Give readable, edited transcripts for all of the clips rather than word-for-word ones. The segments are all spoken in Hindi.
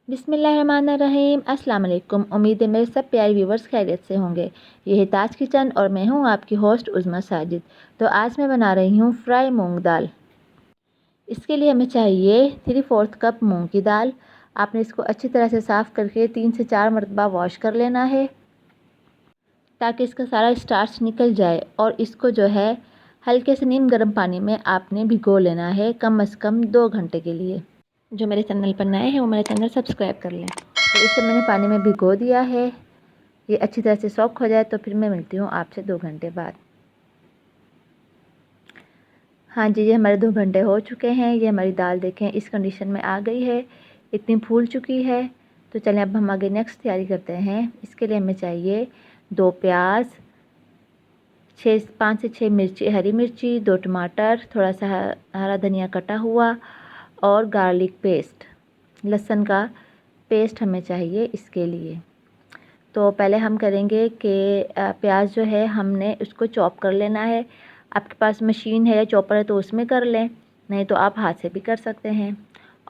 बिस्मिल्लाहिर्रहमानिर्रहीम। अस्सलाम वालेकुम। उम्मीद है मेरे सब प्यारे व्यूवर्स खैरियत से होंगे। ये है ताज किचन और मैं हूँ आपकी होस्ट उज़्मा साजिद। तो आज मैं बना रही हूँ फ्राई मूंग दाल। इसके लिए हमें चाहिए 3/4 कप मूंग की दाल। आपने इसको अच्छी तरह से साफ़ करके 3 से 4 मरतबा वॉश कर लेना है ताकि इसका सारा स्टार्च निकल जाए। और इसको जो है हल्के से नीम गर्म पानी में आपने भिगो लेना है कम से कम 2 घंटे के लिए। जो मेरे चैनल पर नए हैं वो मेरे चैनल सब्सक्राइब कर लें। तो इसे मैंने पानी में भिगो दिया है। ये अच्छी तरह से सॉक हो जाए तो फिर मैं मिलती हूँ आपसे 2 घंटे बाद। हाँ जी, ये हमारे 2 घंटे हो चुके हैं। ये हमारी दाल देखें इस कंडीशन में आ गई है, इतनी फूल चुकी है। तो चलें अब हम आगे नेक्स्ट तैयारी करते हैं। इसके लिए हमें चाहिए 2 प्याज, 5 से 6 मिर्ची, हरी मिर्ची, 2 टमाटर, थोड़ा सा हरा धनिया कटा हुआ और गार्लिक पेस्ट, लहसुन का पेस्ट हमें चाहिए इसके लिए। तो पहले हम करेंगे कि प्याज जो है हमने उसको चॉप कर लेना है। आपके पास मशीन है या चॉपर है तो उसमें कर लें, नहीं तो आप हाथ से भी कर सकते हैं।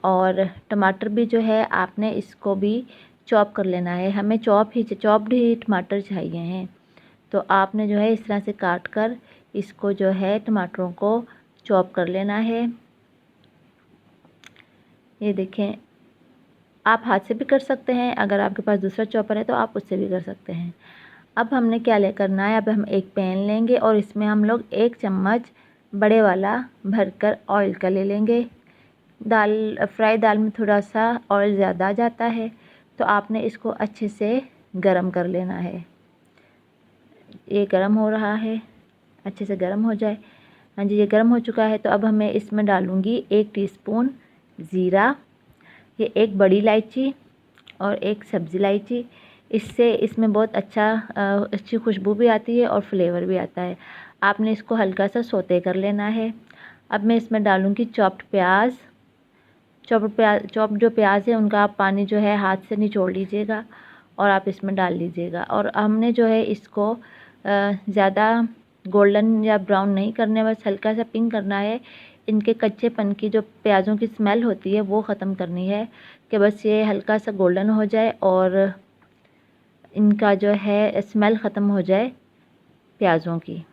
और टमाटर भी जो है आपने इसको भी चॉप कर लेना है। हमें चॉप्ड ही टमाटर चाहिए हैं। तो आपने जो है इस तरह से काट कर इसको जो है टमाटरों को चॉप कर लेना है। ये देखें, आप हाथ से भी कर सकते हैं, अगर आपके पास दूसरा चॉपर है तो आप उससे भी कर सकते हैं। अब हमने क्या करना है, अब हम एक पैन लेंगे और इसमें हम लोग 1 चम्मच बड़े वाला भरकर ऑयल का ले लेंगे। फ्राई दाल में थोड़ा सा ऑयल ज़्यादा जाता है, तो आपने इसको अच्छे से गरम कर लेना है। ये गरम हो रहा है, अच्छे से गरम हो जाए। हाँ जी, ये गरम हो चुका है। तो अब हमें इसमें डालूँगी 1 टीस्पून ज़ीरा, ये 1 बड़ी इलायची और 1 सब्ज़ी इलायची। इससे इसमें बहुत अच्छी खुशबू भी आती है और फ्लेवर भी आता है। आपने इसको हल्का सा सौते कर लेना है। अब मैं इसमें डालूँगी चॉप्ड प्याज। चॉप्ड जो प्याज है उनका आप पानी जो है हाथ से निचोड़ लीजिएगा और आप इसमें डाल लीजिएगा। और हमने जो है इसको ज़्यादा गोल्डन या ब्राउन नहीं करने, बस हल्का सा पिंक करना है। इनके कच्चेपन की जो प्याज़ों की स्मेल होती है वो ख़त्म करनी है, कि बस ये हल्का सा गोल्डन हो जाए और इनका जो है स्मेल ख़त्म हो जाए प्याज़ों की।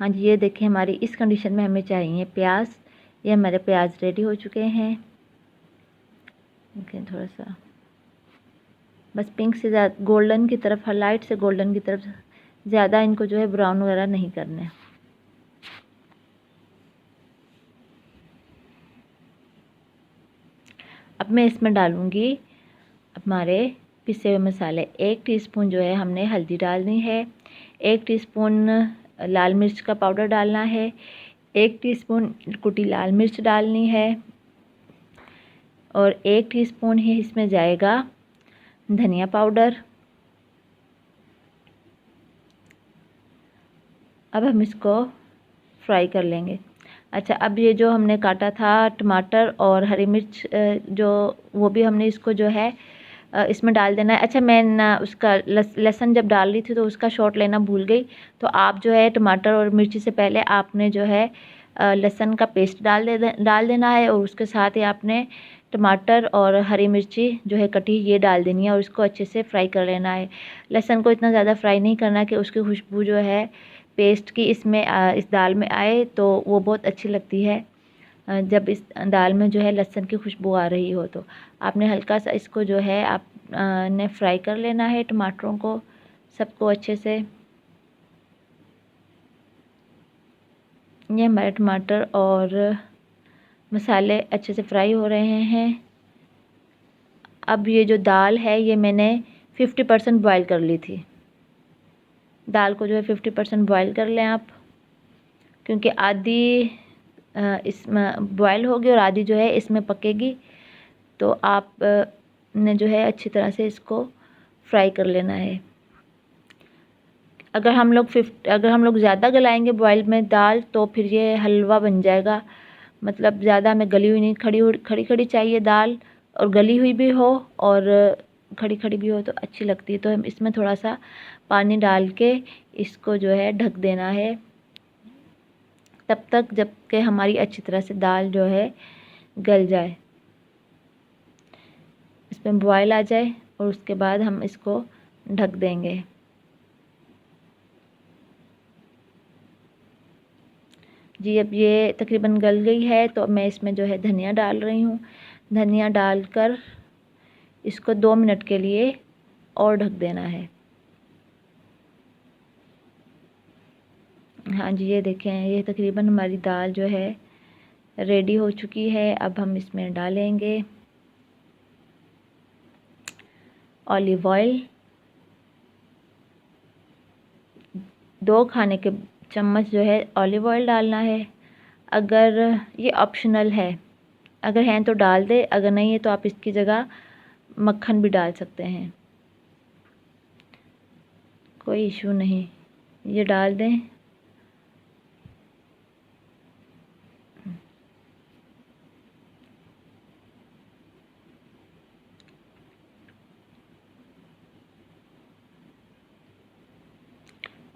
हाँ जी, ये देखें हमारी इस कंडीशन में हमें चाहिए प्याज। ये हमारे प्याज रेडी हो चुके हैं। देखें थोड़ा सा बस पिंक से ज़्यादा गोल्डन की तरफ, लाइट से गोल्डन की तरफ, ज़्यादा इनको जो है ब्राउन वगैरह नहीं करने। अब मैं इसमें डालूँगी हमारे पिसे हुए मसाले। 1 टीस्पून जो है हमने हल्दी डालनी है, 1 टीस्पून लाल मिर्च का पाउडर डालना है, 1 टीस्पून कुटी लाल मिर्च डालनी है और 1 टीस्पून ही इसमें जाएगा धनिया पाउडर। अब हम इसको फ्राई कर लेंगे। अच्छा, अब ये जो हमने काटा था टमाटर और हरी मिर्च, जो वो भी हमने इसको जो है इसमें डाल देना है। अच्छा, मैं ना उसका लहसुन जब डाल रही थी तो उसका शॉट लेना भूल गई। तो आप जो है टमाटर और मिर्ची से पहले आपने जो है लहसुन का पेस्ट डाल देना है और उसके साथ ही आपने टमाटर और हरी मिर्ची जो है कटी ये डाल देनी है और इसको अच्छे से फ्राई कर लेना है। लहसुन को इतना ज़्यादा फ्राई नहीं करना कि उसकी खुशबू जो है पेस्ट की इसमें इस दाल में आए, तो वो बहुत अच्छी लगती है। जब इस दाल में जो है लहसुन की खुशबू आ रही हो तो आपने हल्का सा इसको जो है आप ने फ्राई कर लेना है, टमाटरों को सबको अच्छे से। ये हमारे टमाटर और मसाले अच्छे से फ्राई हो रहे हैं। अब ये जो दाल है ये मैंने 50% बॉयल कर ली थी। दाल को जो है 50% बॉयल कर लें आप, क्योंकि आधी इसमें बॉयल होगी और आधी जो है इसमें पकेगी। तो आप ने जो है अच्छी तरह से इसको फ्राई कर लेना है। अगर हम लोग ज़्यादा गलाएंगे बॉयल में दाल तो फिर ये हलवा बन जाएगा। मतलब ज़्यादा हमें गली हुई नहीं, खड़ी खड़ी चाहिए दाल, और गली हुई भी हो और खड़ी खड़ी भी हो तो अच्छी लगती है। तो हम इसमें थोड़ा सा पानी डाल के इसको जो है ढक देना है तब तक जब कि हमारी अच्छी तरह से दाल जो है गल जाए। इसमें बॉयल आ जाए और उसके बाद हम इसको ढक देंगे। जी अब ये तकरीबन गल गई है, तो मैं इसमें जो है धनिया डाल रही हूँ। धनिया डालकर इसको 2 मिनट के लिए और ढक देना है। हाँ जी, ये देखें, ये तकरीबन हमारी दाल जो है रेडी हो चुकी है। अब हम इसमें डालेंगे ऑलिव ऑयल, 2 खाने के चम्मच जो है ऑलिव ऑयल डालना है। अगर ये ऑप्शनल है, अगर हैं तो डाल दे, अगर नहीं है तो आप इसकी जगह मक्खन भी डाल सकते हैं, कोई इशू नहीं, ये डाल दें।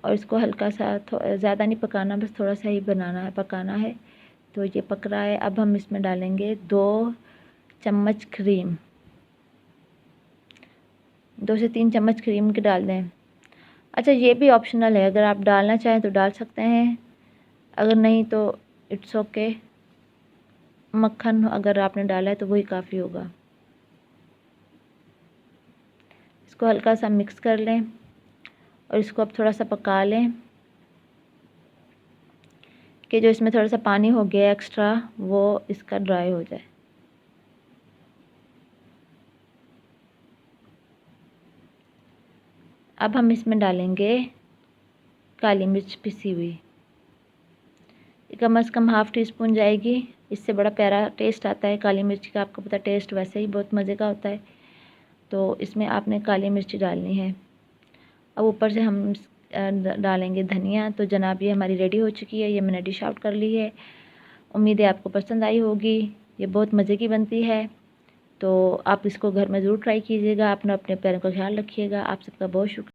और इसको हल्का सा ज़्यादा नहीं पकाना, बस थोड़ा सा ही बनाना है, पकाना है। तो ये पक रहा है। अब हम इसमें डालेंगे 2 चम्मच क्रीम, 2 से 3 चम्मच क्रीम के डाल दें। अच्छा, ये भी ऑप्शनल है, अगर आप डालना चाहें तो डाल सकते हैं, अगर नहीं तो इट्स ओके। मक्खन अगर आपने डाला है तो वही काफ़ी होगा। इसको हल्का सा मिक्स कर लें और इसको अब थोड़ा सा पका लें कि जो इसमें थोड़ा सा पानी हो गया एक्स्ट्रा वो इसका ड्राई हो जाए। अब हम इसमें डालेंगे काली मिर्च पिसी हुई, कम से कम ½ टीस्पून जाएगी, इससे बड़ा प्यारा टेस्ट आता है काली मिर्च का। आपको पता टेस्ट वैसे ही बहुत मज़े का होता है, तो इसमें आपने काली मिर्च डालनी है। अब ऊपर से हम डालेंगे धनिया। तो जनाब ये हमारी रेडी हो चुकी है, ये मैंने डिश आउट कर ली है। उम्मीद है आपको पसंद आई होगी, ये बहुत मज़े की बनती है। तो आप इसको घर में ज़रूर ट्राई कीजिएगा। अपना अपने पैरों का ख्याल रखिएगा। आप सबका बहुत शुक्रिया।